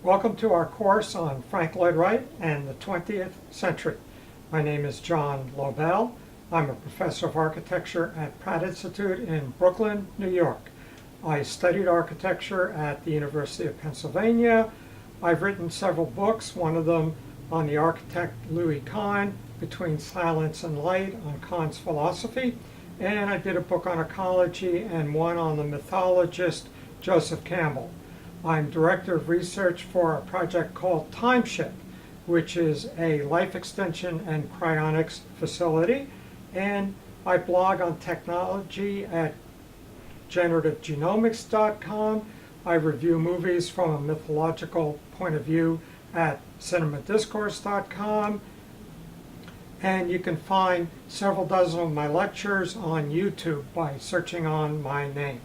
Welcome to our course on Frank Lloyd Wright and the 20th century. My name is John Lobell. I'm a professor of architecture at Pratt Institute in Brooklyn, New York. I studied architecture at the University of Pennsylvania. I've written several books, one of them on the architect Louis Kahn, Between Silence and Light, on Kahn's philosophy, and I did a book on ecology and one on the mythologist Joseph Campbell. I'm director of research for a project called Timeship, which is a life extension and cryonics facility, and I blog on technology at generativegenomics.com. I review movies from a mythological point of view at cinemadiscourse.com, and you can find several dozen of my lectures on YouTube by searching on my name.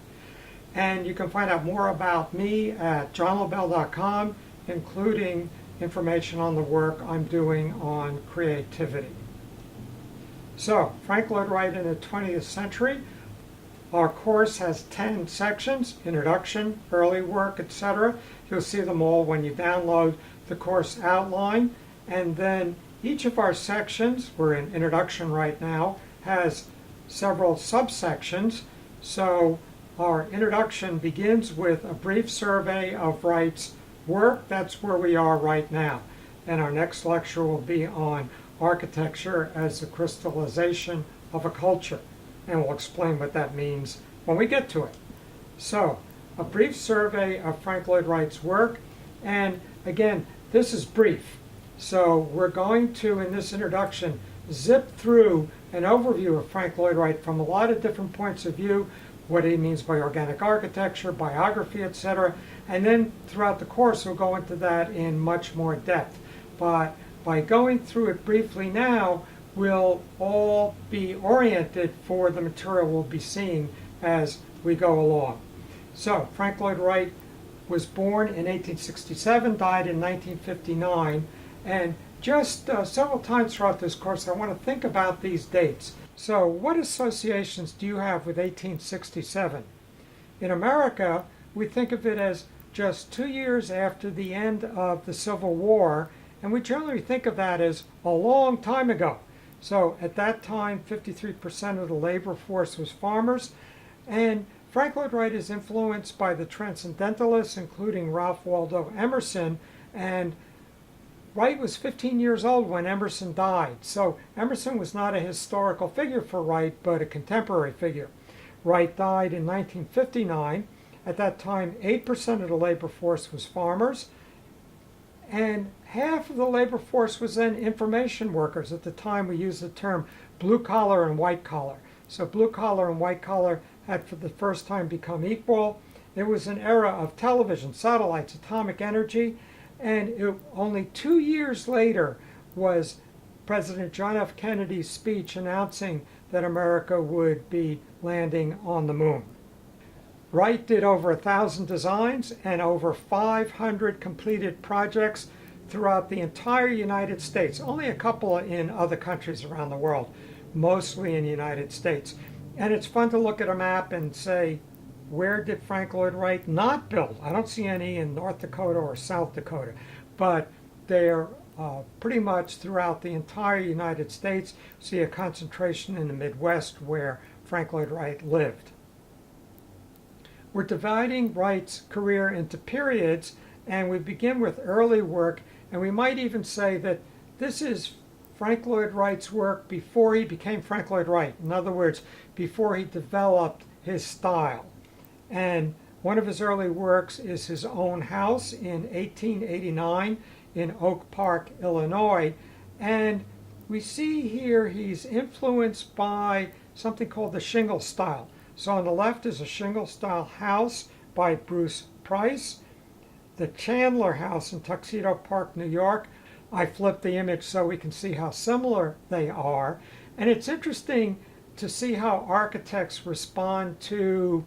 And you can find out more about me at johnlobell.com, including information on the work I'm doing on creativity. So, Frank Lloyd Wright in the 20th century. Our course has 10 sections: introduction, early work, etc. You'll see them all when you download the course outline. And then each of our sections, we're in introduction right now, has several subsections. So our introduction begins with a brief survey of Wright's work. That's where we are right now. And our next lecture will be on architecture as the crystallization of a culture. And we'll explain what that means when we get to it. So, a brief survey of Frank Lloyd Wright's work. And again, this is brief. So we're going to, in this introduction, zip through an overview of Frank Lloyd Wright from a lot of different points of view, what he means by organic architecture, biography, etc. And then throughout the course, we'll go into that in much more depth. But by going through it briefly now, we'll all be oriented for the material we'll be seeing as we go along. So, Frank Lloyd Wright was born in 1867, died in 1959, and just several times throughout this course, I want to think about these dates. So what associations do you have with 1867? In America, we think of it as just 2 years after the end of the Civil War, and we generally think of that as a long time ago. So at that time, 53% of the labor force was farmers, and Frank Lloyd Wright is influenced by the Transcendentalists, including Ralph Waldo Emerson, and Wright was 15 years old when Emerson died. So Emerson was not a historical figure for Wright, but a contemporary figure. Wright died in 1959. At that time, 8% of the labor force was farmers, and half of the labor force was then information workers. At the time, we used the term blue collar and white collar. So blue collar and white collar had for the first time become equal. It was an era of television, satellites, atomic energy, and only 2 years later was President John F. Kennedy's speech announcing that America would be landing on the moon. Wright did over 1,000 designs and over 500 completed projects throughout the entire United States. Only a couple in other countries around the world, mostly in the United States. And it's fun to look at a map and say, where did Frank Lloyd Wright not build? I don't see any in North Dakota or South Dakota, but they're pretty much throughout the entire United States. See a concentration in the Midwest where Frank Lloyd Wright lived. We're dividing Wright's career into periods, and we begin with early work, and we might even say that this is Frank Lloyd Wright's work before he became Frank Lloyd Wright. In other words, before he developed his style. And one of his early works is his own house in 1889 in Oak Park, Illinois. And we see here he's influenced by something called the shingle style. So on the left is a shingle style house by Bruce Price. The Chandler House in Tuxedo Park, New York. I flipped the image so we can see how similar they are. And it's interesting to see how architects respond to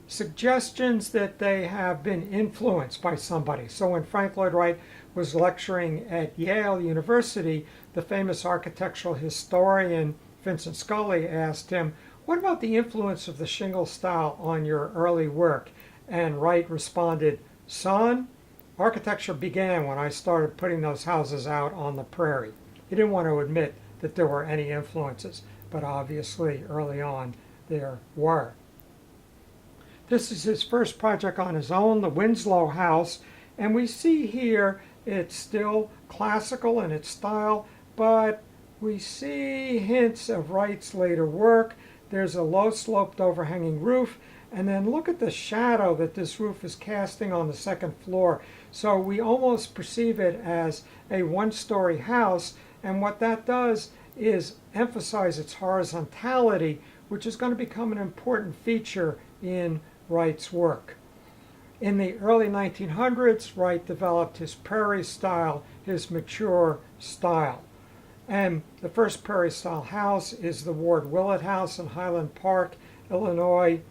suggestions that they have been influenced by somebody. So when Frank Lloyd Wright was lecturing at Yale University, the famous architectural historian Vincent Scully asked him, "What about the influence of the shingle style on your early work?" And Wright responded, "Son, Architecture began when I started putting those houses out on the prairie. He didn't want to admit that there were any influences, but obviously early on there were. This is his first project on his own, the Winslow House, and we see here it's still classical in its style, but we see hints of Wright's later work. There's a low-sloped overhanging roof, and then look at the shadow that this roof is casting on the second floor. So we almost perceive it as a one-story house, and what that does is emphasize its horizontality, which is going to become an important feature in Wright's work. In the early 1900s, Wright developed his prairie style, his mature style. And the first prairie style house is the Ward Willett House in Highland Park, Illinois.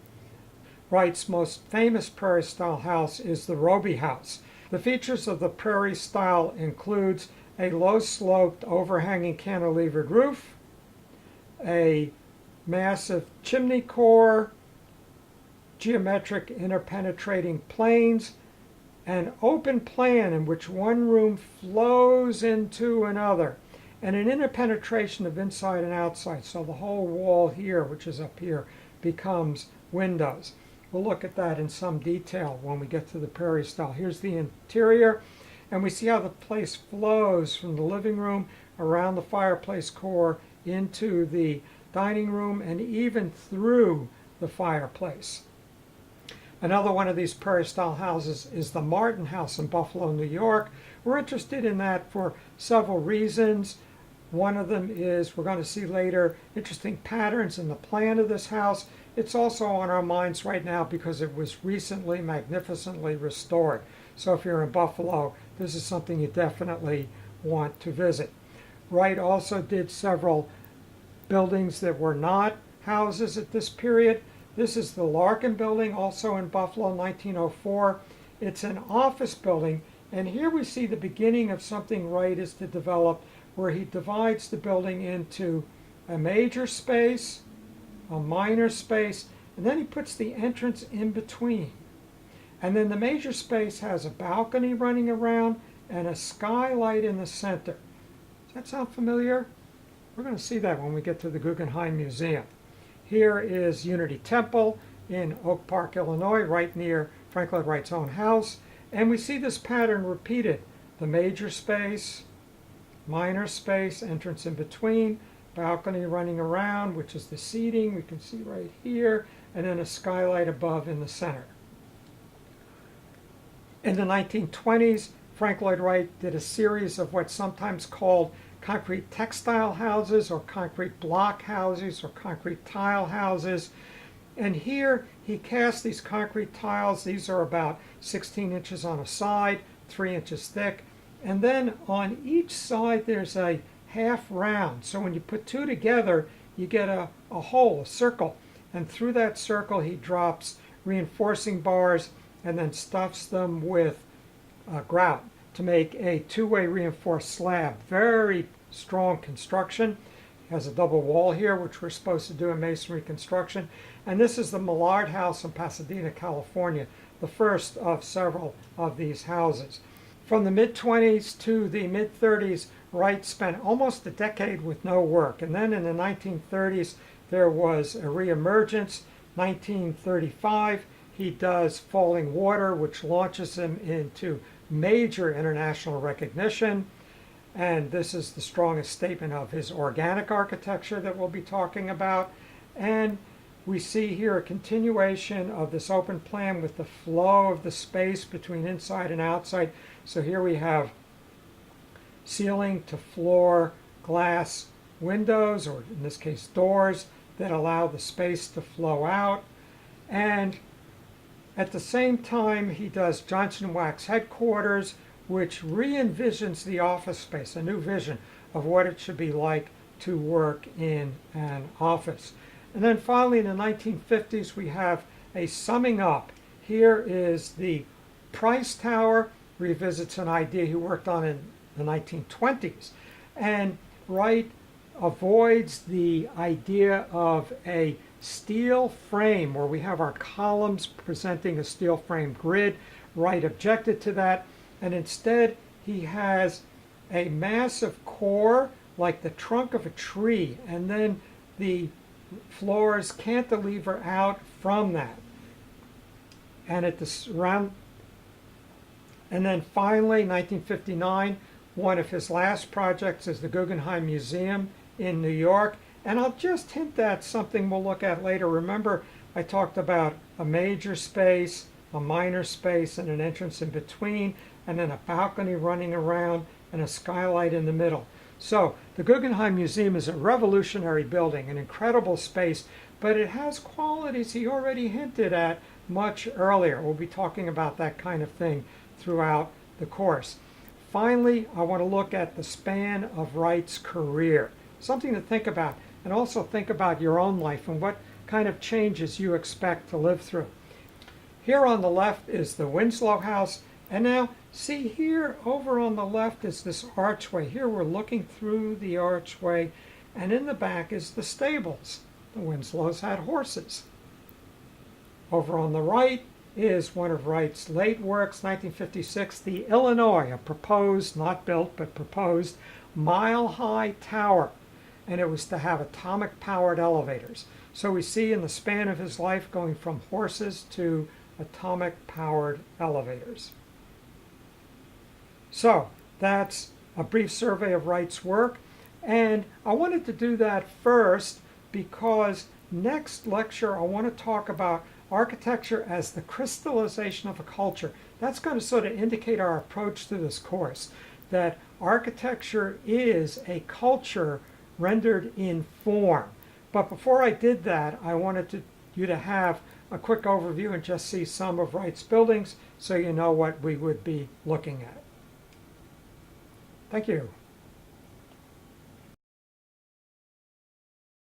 Wright's most famous prairie style house is the Roby House. The features of the prairie style includes a low-sloped overhanging cantilevered roof, a massive chimney core, geometric interpenetrating planes, an open plan in which one room flows into another, and an interpenetration of inside and outside. So the whole wall here, which is up here, becomes windows. We'll look at that in some detail when we get to the prairie style. Here's the interior, and we see how the place flows from the living room around the fireplace core into the dining room and even through the fireplace. Another one of these prairie style houses is the Martin House in Buffalo, New York. We're interested in that for several reasons. One of them is, we're going to see later, interesting patterns in the plan of this house. It's also on our minds right now because it was recently magnificently restored. So if you're in Buffalo, this is something you definitely want to visit. Wright also did several buildings that were not houses at this period. This is the Larkin Building, also in Buffalo, 1904. It's an office building, and here we see the beginning of something Wright is to develop, where he divides the building into a major space, a minor space, and then he puts the entrance in between. And then the major space has a balcony running around and a skylight in the center. Does that sound familiar? We're going to see that when we get to the Guggenheim Museum. Here is Unity Temple in Oak Park, Illinois, right near Frank Lloyd Wright's own house. And we see this pattern repeated. The major space, minor space, entrance in between, balcony running around, which is the seating, we can see right here, and then a skylight above in the center. In the 1920s, Frank Lloyd Wright did a series of what's sometimes called concrete textile houses or concrete block houses or concrete tile houses. And here he cast these concrete tiles. These are about 16 inches on a side, 3 inches thick. And then on each side there's a half round. So when you put two together, you get a hole, a circle. And through that circle he drops reinforcing bars and then stuffs them with grout to make a two-way reinforced slab. Very strong construction. It has a double wall here, which we're supposed to do in masonry construction. And this is the Millard House in Pasadena, California, the first of several of these houses. From the mid-20s to the mid-30s, Wright spent almost a decade with no work. And then in the 1930s, there was a reemergence. 1935, he does Falling Water, which launches him into major international recognition. And this is the strongest statement of his organic architecture that we'll be talking about. And we see here a continuation of this open plan with the flow of the space between inside and outside. So here we have ceiling to floor glass windows, or in this case doors, that allow the space to flow out. And at the same time, he does Johnson Wax headquarters, which re-envisions the office space, a new vision of what it should be like to work in an office. And then finally, in the 1950s, we have a summing up. Here is the Price Tower, revisits an idea he worked on in the 1920s. And Wright avoids the idea of a steel frame where we have our columns presenting a steel frame grid. Wright objected to that. and instead he has a massive core like the trunk of a tree, and then the floors cantilever out from that. And at the round, and then finally, 1959, one of his last projects is the Guggenheim Museum in New York. And I'll just hint at something we'll look at later. Remember, I talked about a major space, a minor space, and an entrance in between, and then a balcony running around and a skylight in the middle. So the Guggenheim Museum is a revolutionary building, an incredible space, but it has qualities he already hinted at much earlier. We'll be talking about that kind of thing throughout the course. Finally, I want to look at the span of Wright's career, something to think about, and also think about your own life and what kind of changes you expect to live through. Here on the left is the Winslow House, and now see here over on the left is this archway. Here we're looking through the archway, and in the back is the stables. The Winslows had horses. Over on the right is one of Wright's late works, 1956, the Illinois, a proposed, not built, but proposed mile-high tower. And it was to have atomic-powered elevators. So we see in the span of his life going from horses to atomic-powered elevators. So that's a brief survey of Wright's work. And I wanted to do that first because next lecture I want to talk about architecture as the crystallization of a culture. That's going to sort of indicate our approach to this course, that architecture is a culture rendered in form. But before I did that, I wanted you to have a quick overview and just see some of Wright's buildings so you know what we would be looking at. Thank you.